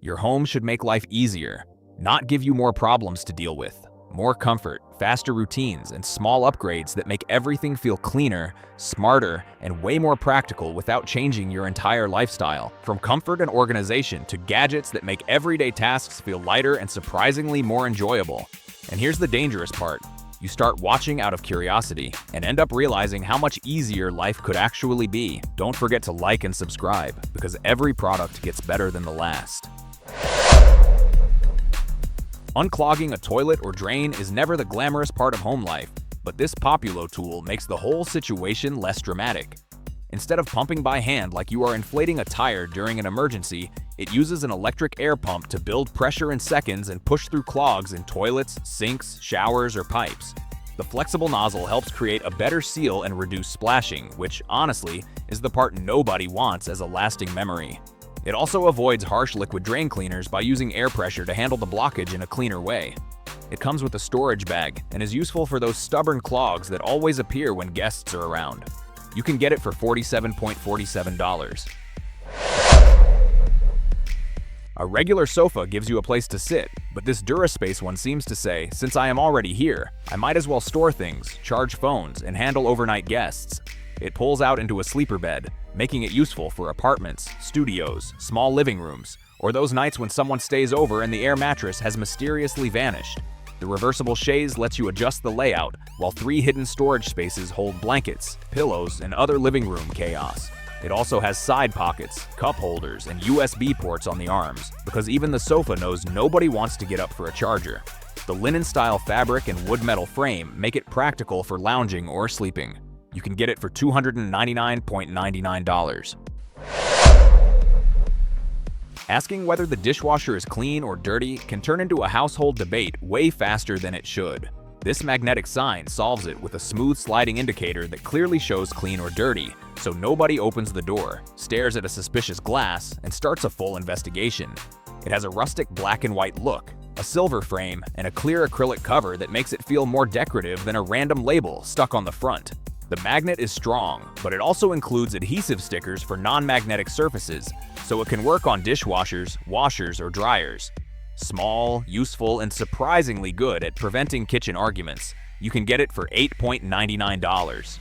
Your home should make life easier, not give you more problems to deal with. More comfort, faster routines, and small upgrades that make everything feel cleaner, smarter, and way more practical without changing your entire lifestyle. From comfort and organization to gadgets that make everyday tasks feel lighter and surprisingly more enjoyable. And here's the dangerous part. You start watching out of curiosity and end up realizing how much easier life could actually be. Don't forget to like and subscribe, because every product gets better than the last. Unclogging a toilet or drain is never the glamorous part of home life, but this POPULO tool makes the whole situation less dramatic. Instead of pumping by hand like you are inflating a tire during an emergency, it uses an electric air pump to build pressure in seconds and push through clogs in toilets, sinks, showers, or pipes. The flexible nozzle helps create a better seal and reduce splashing, which, honestly, is the part nobody wants as a lasting memory. It also avoids harsh liquid drain cleaners by using air pressure to handle the blockage in a cleaner way. It comes with a storage bag and is useful for those stubborn clogs that always appear when guests are around. You can get it for $47.47. A regular sofa gives you a place to sit, but this DuraSpace one seems to say, since I am already here, I might as well store things, charge phones, and handle overnight guests. It pulls out into a sleeper bed, making it useful for apartments, studios, small living rooms, or those nights when someone stays over and the air mattress has mysteriously vanished. The reversible chaise lets you adjust the layout, while 3 hidden storage spaces hold blankets, pillows, and other living room chaos. It also has side pockets, cup holders, and USB ports on the arms, because even the sofa knows nobody wants to get up for a charger. The linen-style fabric and wood-metal frame make it practical for lounging or sleeping. You can get it for $299.99. Asking whether the dishwasher is clean or dirty can turn into a household debate way faster than it should. This magnetic sign solves it with a smooth sliding indicator that clearly shows clean or dirty, so nobody opens the door, stares at a suspicious glass, and starts a full investigation. It has a rustic black and white look, a silver frame, and a clear acrylic cover that makes it feel more decorative than a random label stuck on the front. The magnet is strong, but it also includes adhesive stickers for non-magnetic surfaces, so it can work on dishwashers, washers, or dryers. Small, useful, and surprisingly good at preventing kitchen arguments. You can get it for $8.99.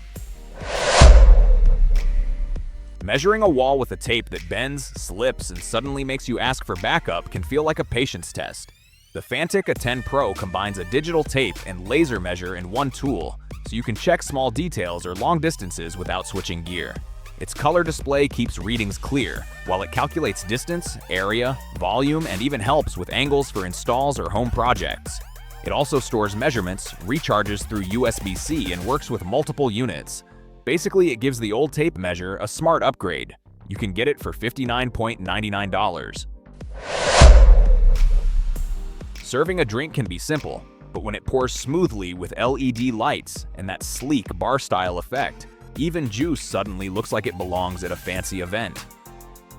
Measuring a wall with a tape that bends, slips, and suddenly makes you ask for backup can feel like a patience test. The Fantic A10 Pro combines a digital tape and laser measure in one tool, so you can check small details or long distances without switching gear. Its color display keeps readings clear, while it calculates distance, area, volume, and even helps with angles for installs or home projects. It also stores measurements, recharges through USB-C, and works with multiple units. Basically, it gives the old tape measure a smart upgrade. You can get it for $59.99. Serving a drink can be simple, but when it pours smoothly with LED lights and that sleek bar-style effect, even juice suddenly looks like it belongs at a fancy event.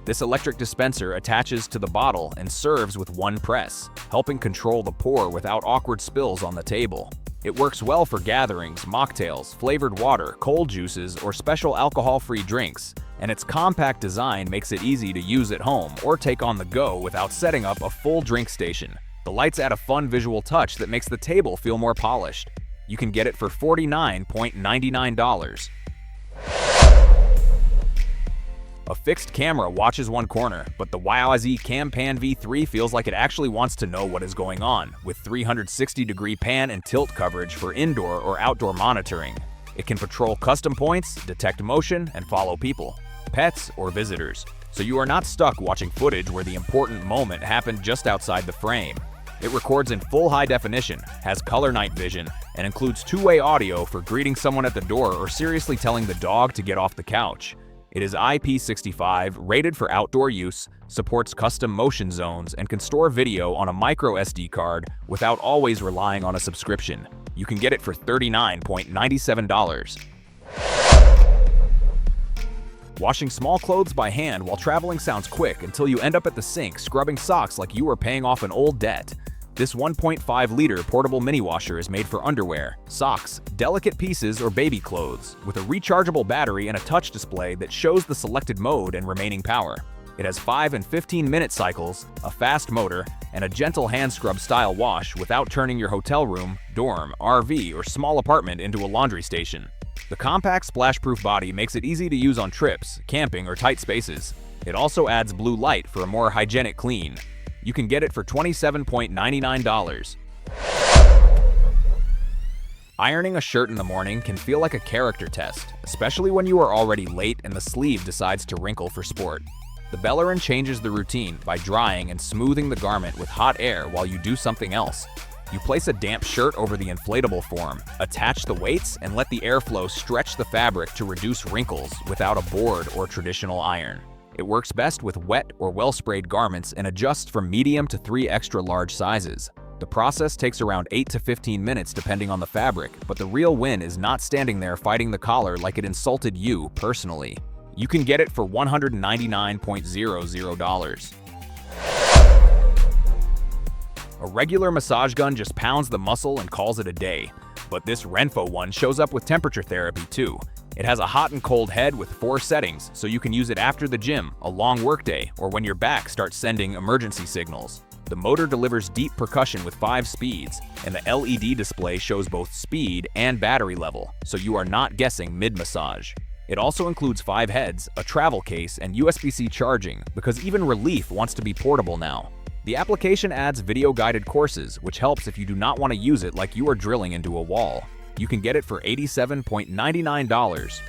This electric dispenser attaches to the bottle and serves with one press, helping control the pour without awkward spills on the table. It works well for gatherings, mocktails, flavored water, cold juices, or special alcohol-free drinks, and its compact design makes it easy to use at home or take on the go without setting up a full drink station. The lights add a fun visual touch that makes the table feel more polished. You can get it for $49.99. A fixed camera watches one corner, but the WYZE Cam Pan V3 feels like it actually wants to know what is going on, with 360-degree pan and tilt coverage for indoor or outdoor monitoring. It can patrol custom points, detect motion, and follow people, pets, or visitors, so you are not stuck watching footage where the important moment happened just outside the frame. It records in full high definition, has color night vision, and includes two-way audio for greeting someone at the door or seriously telling the dog to get off the couch. It is IP65, rated for outdoor use, supports custom motion zones, and can store video on a micro SD card without always relying on a subscription. You can get it for $39.97. Washing small clothes by hand while traveling sounds quick until you end up at the sink scrubbing socks like you are paying off an old debt. This 1.5-liter portable mini washer is made for underwear, socks, delicate pieces, or baby clothes, with a rechargeable battery and a touch display that shows the selected mode and remaining power. It has 5 and 15-minute cycles, a fast motor, and a gentle hand scrub style wash without turning your hotel room, dorm, RV, or small apartment into a laundry station. The compact splash-proof body makes it easy to use on trips, camping, or tight spaces. It also adds blue light for a more hygienic clean. You can get it for $27.99. Ironing a shirt in the morning can feel like a character test, especially when you are already late and the sleeve decides to wrinkle for sport. The Bellerin changes the routine by drying and smoothing the garment with hot air while you do something else. You place a damp shirt over the inflatable form, attach the weights, and let the airflow stretch the fabric to reduce wrinkles without a board or traditional iron. It works best with wet or well-sprayed garments and adjusts from medium to 3 extra large sizes. The process takes around 8 to 15 minutes depending on the fabric, but the real win is not standing there fighting the collar like it insulted you personally. You can get it for $199.00. A regular massage gun just pounds the muscle and calls it a day, but this Renpho one shows up with temperature therapy too. It has a hot and cold head with 4 settings, so you can use it after the gym, a long workday, or when your back starts sending emergency signals. The motor delivers deep percussion with 5 speeds, and the LED display shows both speed and battery level, so you are not guessing mid-massage. It also includes 5 heads, a travel case, and USB-C charging, because even Relief wants to be portable now. The application adds video-guided courses, which helps if you do not want to use it like you are drilling into a wall. You can get it for $87.99.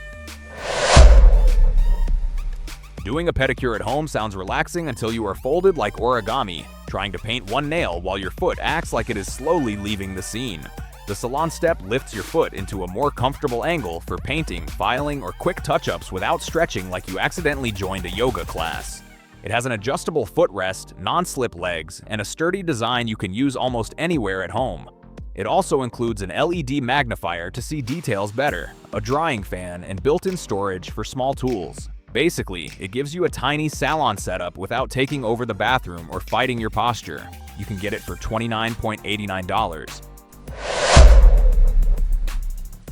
Doing a pedicure at home sounds relaxing until you are folded like origami, trying to paint one nail while your foot acts like it is slowly leaving the scene. The Salon step lifts your foot into a more comfortable angle for painting, filing, or quick touch-ups without stretching like you accidentally joined a yoga class. It has an adjustable footrest, non-slip legs, and a sturdy design you can use almost anywhere at home. It also includes an LED magnifier to see details better, a drying fan, and built-in storage for small tools. Basically, it gives you a tiny salon setup without taking over the bathroom or fighting your posture. You can get it for $29.89.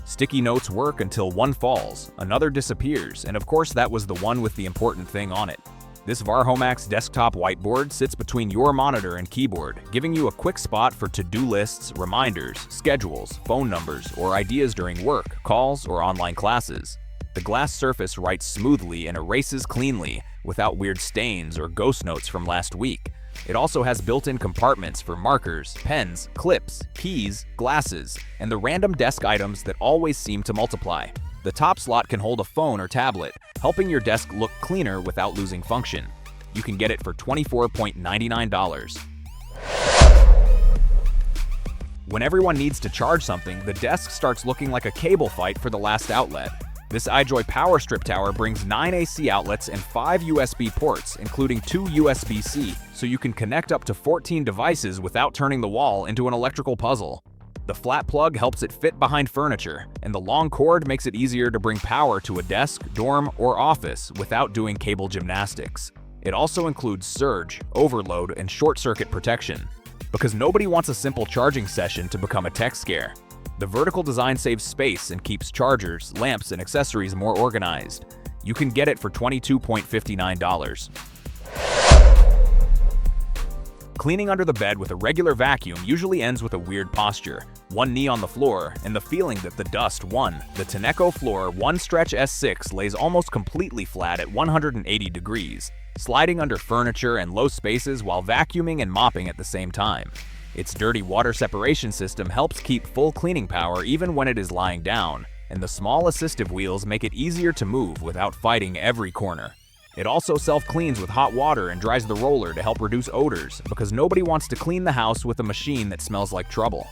Sticky notes work until one falls, another disappears, and of course that was the one with the important thing on it. This Varhomax desktop whiteboard sits between your monitor and keyboard, giving you a quick spot for to-do lists, reminders, schedules, phone numbers, or ideas during work, calls, or online classes. The glass surface writes smoothly and erases cleanly, without weird stains or ghost notes from last week. It also has built-in compartments for markers, pens, clips, keys, glasses, and the random desk items that always seem to multiply. The top slot can hold a phone or tablet, helping your desk look cleaner without losing function. You can get it for $24.99. When everyone needs to charge something, the desk starts looking like a cable fight for the last outlet. This AiJoy Power Strip Tower brings 9 AC outlets and 5 USB ports, including 2 USB-C, so you can connect up to 14 devices without turning the wall into an electrical puzzle. The flat plug helps it fit behind furniture, and the long cord makes it easier to bring power to a desk, dorm, or office without doing cable gymnastics. It also includes surge, overload, and short-circuit protection, because nobody wants a simple charging session to become a tech scare. The vertical design saves space and keeps chargers, lamps, and accessories more organized. You can get it for $22.59. Cleaning under the bed with a regular vacuum usually ends with a weird posture, one knee on the floor, and the feeling that the dust won. The Thermacool Floor One Stretch S6 lays almost completely flat at 180 degrees, sliding under furniture and low spaces while vacuuming and mopping at the same time. Its dirty water separation system helps keep full cleaning power even when it is lying down, and the small assistive wheels make it easier to move without fighting every corner. It also self-cleans with hot water and dries the roller to help reduce odors, because nobody wants to clean the house with a machine that smells like trouble.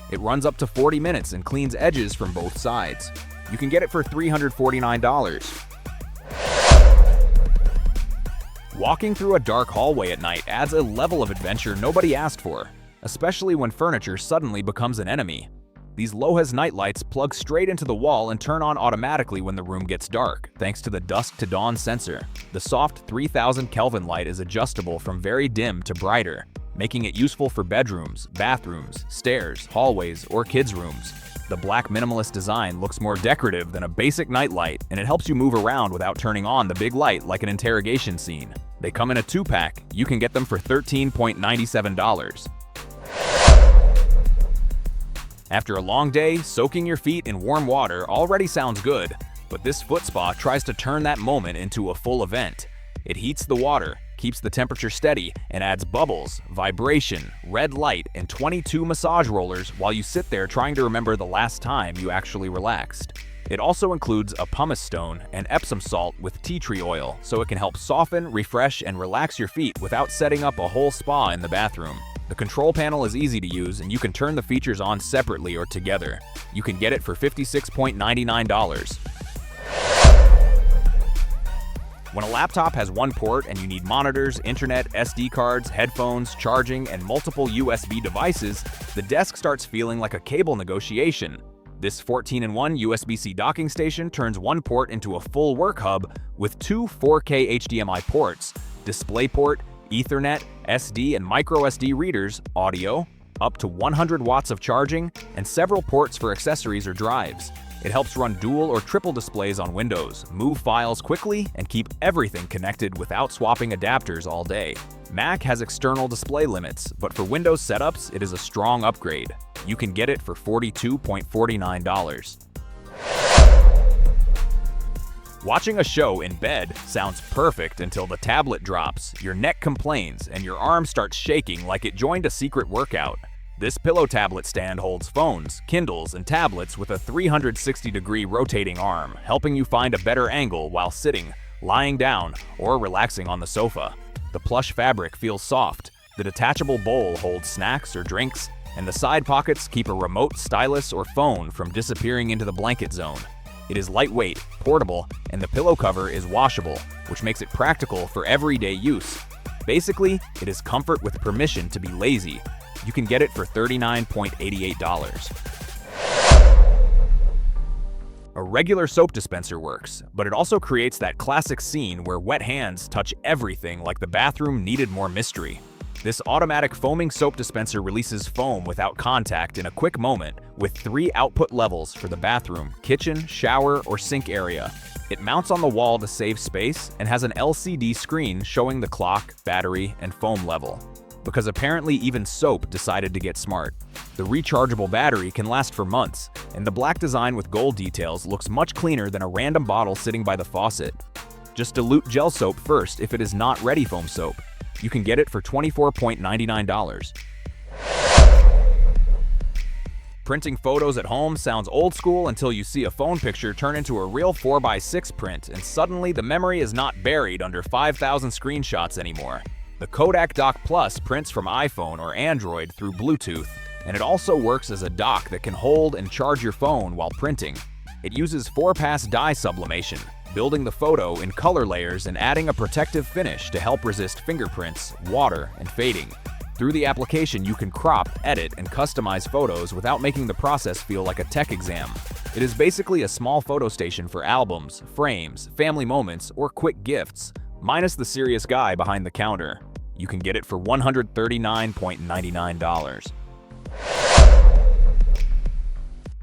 It runs up to 40 minutes and cleans edges from both sides. You can get it for $349. Walking through a dark hallway at night adds a level of adventure nobody asked for, especially when furniture suddenly becomes an enemy. These LOHAS night lights plug straight into the wall and turn on automatically when the room gets dark, thanks to the dusk to dawn sensor. The soft 3000 Kelvin light is adjustable from very dim to brighter, making it useful for bedrooms, bathrooms, stairs, hallways, or kids' rooms. The black minimalist design looks more decorative than a basic night light, and it helps you move around without turning on the big light like an interrogation scene. They come in a 2-pack. You can get them for $13.97. After a long day, soaking your feet in warm water already sounds good, but this foot spa tries to turn that moment into a full event. It heats the water, keeps the temperature steady, and adds bubbles, vibration, red light, and 22 massage rollers while you sit there trying to remember the last time you actually relaxed. It also includes a pumice stone and Epsom salt with tea tree oil, so it can help soften, refresh, and relax your feet without setting up a whole spa in the bathroom. The control panel is easy to use, and you can turn the features on separately or together. You can get it for $56.99. When a laptop has one port and you need monitors, internet, SD cards, headphones, charging, and multiple USB devices, the desk starts feeling like a cable negotiation. This 14-in-1 USB-C docking station turns one port into a full work hub with two 4K HDMI ports, DisplayPort, Ethernet, SD and microSD readers, audio, up to 100 watts of charging, and several ports for accessories or drives. It helps run dual or triple displays on Windows, move files quickly, and keep everything connected without swapping adapters all day. Mac has external display limits, but for Windows setups, it is a strong upgrade. You can get it for $42.49. Watching a show in bed sounds perfect until the tablet drops, your neck complains, and your arm starts shaking like it joined a secret workout. This pillow tablet stand holds phones, Kindles, and tablets with a 360-degree rotating arm, helping you find a better angle while sitting, lying down, or relaxing on the sofa. The plush fabric feels soft, the detachable bowl holds snacks or drinks, and the side pockets keep a remote stylus or phone from disappearing into the blanket zone. It is lightweight, portable, and the pillow cover is washable, which makes it practical for everyday use. Basically, it is comfort with permission to be lazy. You can get it for $39.88. A regular soap dispenser works, but it also creates that classic scene where wet hands touch everything like the bathroom needed more mystery. This automatic foaming soap dispenser releases foam without contact in a quick moment with 3 output levels for the bathroom, kitchen, shower, or sink area. It mounts on the wall to save space and has an LCD screen showing the clock, battery, and foam level. Because apparently even soap decided to get smart. The rechargeable battery can last for months, and the black design with gold details looks much cleaner than a random bottle sitting by the faucet. Just dilute gel soap first if it is not ready foam soap. You can get it for $24.99. Printing photos at home sounds old school until you see a phone picture turn into a real 4x6 print, and suddenly the memory is not buried under 5,000 screenshots anymore. The KODAK Dock Plus prints from iPhone or Android through Bluetooth, and it also works as a dock that can hold and charge your phone while printing. It uses 4-pass dye sublimation, building the photo in color layers and adding a protective finish to help resist fingerprints, water, and fading. Through the application, you can crop, edit, and customize photos without making the process feel like a tech exam. It is basically a small photo station for albums, frames, family moments, or quick gifts, minus the serious guy behind the counter. You can get it for $139.99.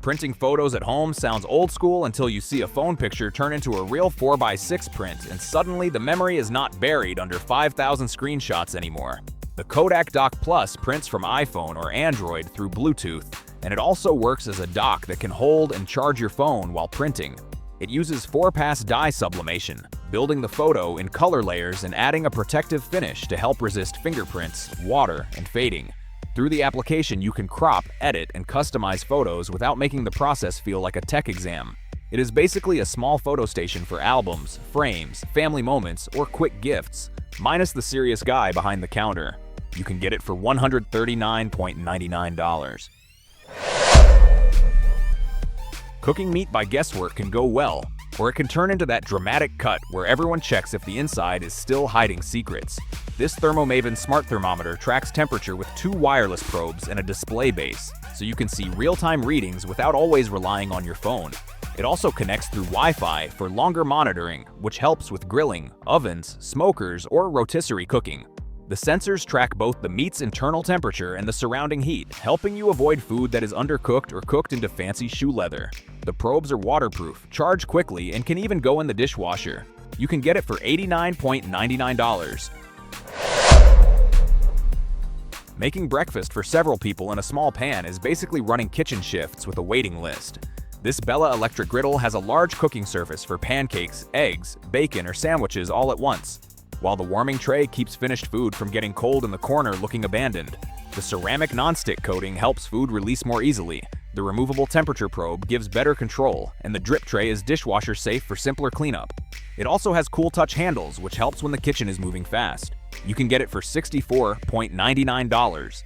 Printing photos at home sounds old school until you see a phone picture turn into a real 4x6 print, and suddenly the memory is not buried under 5,000 screenshots anymore. The KODAK Dock Plus prints from iPhone or Android through Bluetooth, and it also works as a dock that can hold and charge your phone while printing. It uses 4-pass dye sublimation, building the photo in color layers and adding a protective finish to help resist fingerprints, water, and fading. Through the application, you can crop, edit, and customize photos without making the process feel like a tech exam. It is basically a small photo station for albums, frames, family moments, or quick gifts, minus the serious guy behind the counter. You can get it for $139.99. Cooking meat by guesswork can go well, or it can turn into that dramatic cut where everyone checks if the inside is still hiding secrets. This Thermomaven smart thermometer tracks temperature with 2 wireless probes and a display base, so you can see real-time readings without always relying on your phone. It also connects through Wi-Fi for longer monitoring, which helps with grilling, ovens, smokers, or rotisserie cooking. The sensors track both the meat's internal temperature and the surrounding heat, helping you avoid food that is undercooked or cooked into fancy shoe leather. The probes are waterproof, charge quickly, and can even go in the dishwasher. You can get it for $89.99. Making breakfast for several people in a small pan is basically running kitchen shifts with a waiting list. This Bella electric griddle has a large cooking surface for pancakes, eggs, bacon, or sandwiches all at once, while the warming tray keeps finished food from getting cold in the corner looking abandoned. The ceramic nonstick coating helps food release more easily. The removable temperature probe gives better control, and the drip tray is dishwasher safe for simpler cleanup. It also has cool touch handles, which helps when the kitchen is moving fast. You can get it for $64.99.